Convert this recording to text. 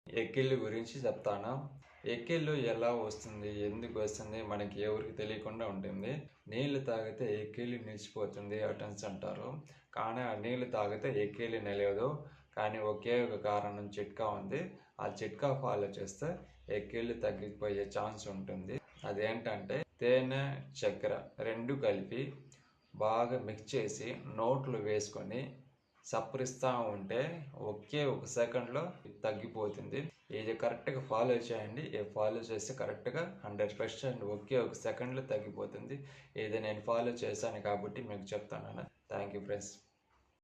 ఎక్కిళ్ళు గురించి చెప్తాను. ఎక్కిళ్ళు ఎలా వస్తుంది, ఎందుకు వస్తుంది, మనకి ఎవరికి తెలియకుండా ఉంటుంది. నీళ్లు తాగితే ఎక్కిళ్ళు నిలిచిపోతుంది అటెన్స్ అంటారు. కానీ ఆ నీళ్లు తాగితే ఎక్కిళ్ళు నిలవదు. కానీ ఒకే ఒక కారణం చిట్కా ఉంది. ఆ చిట్కా ఫాలో చేస్తే ఎక్కిళ్ళు తగ్గిపోయే ఛాన్స్ ఉంటుంది. అదేంటంటే తేనె, చక్కెర రెండు కలిపి బాగా మిక్స్ చేసి నోట్లో వేసుకొని సప్పరిస్తూ ఉంటే ఒకే ఒక సెకండ్లో తగ్గిపోతుంది. ఇది కరెక్ట్గా ఫాలో చేయండి. ఫాలో చేస్తే కరెక్ట్గా 100% ఒకే ఒక సెకండ్లో తగ్గిపోతుంది. ఇది నేను ఫాలో చేశాను కాబట్టి మీకు చెప్తాను. Thank you friends.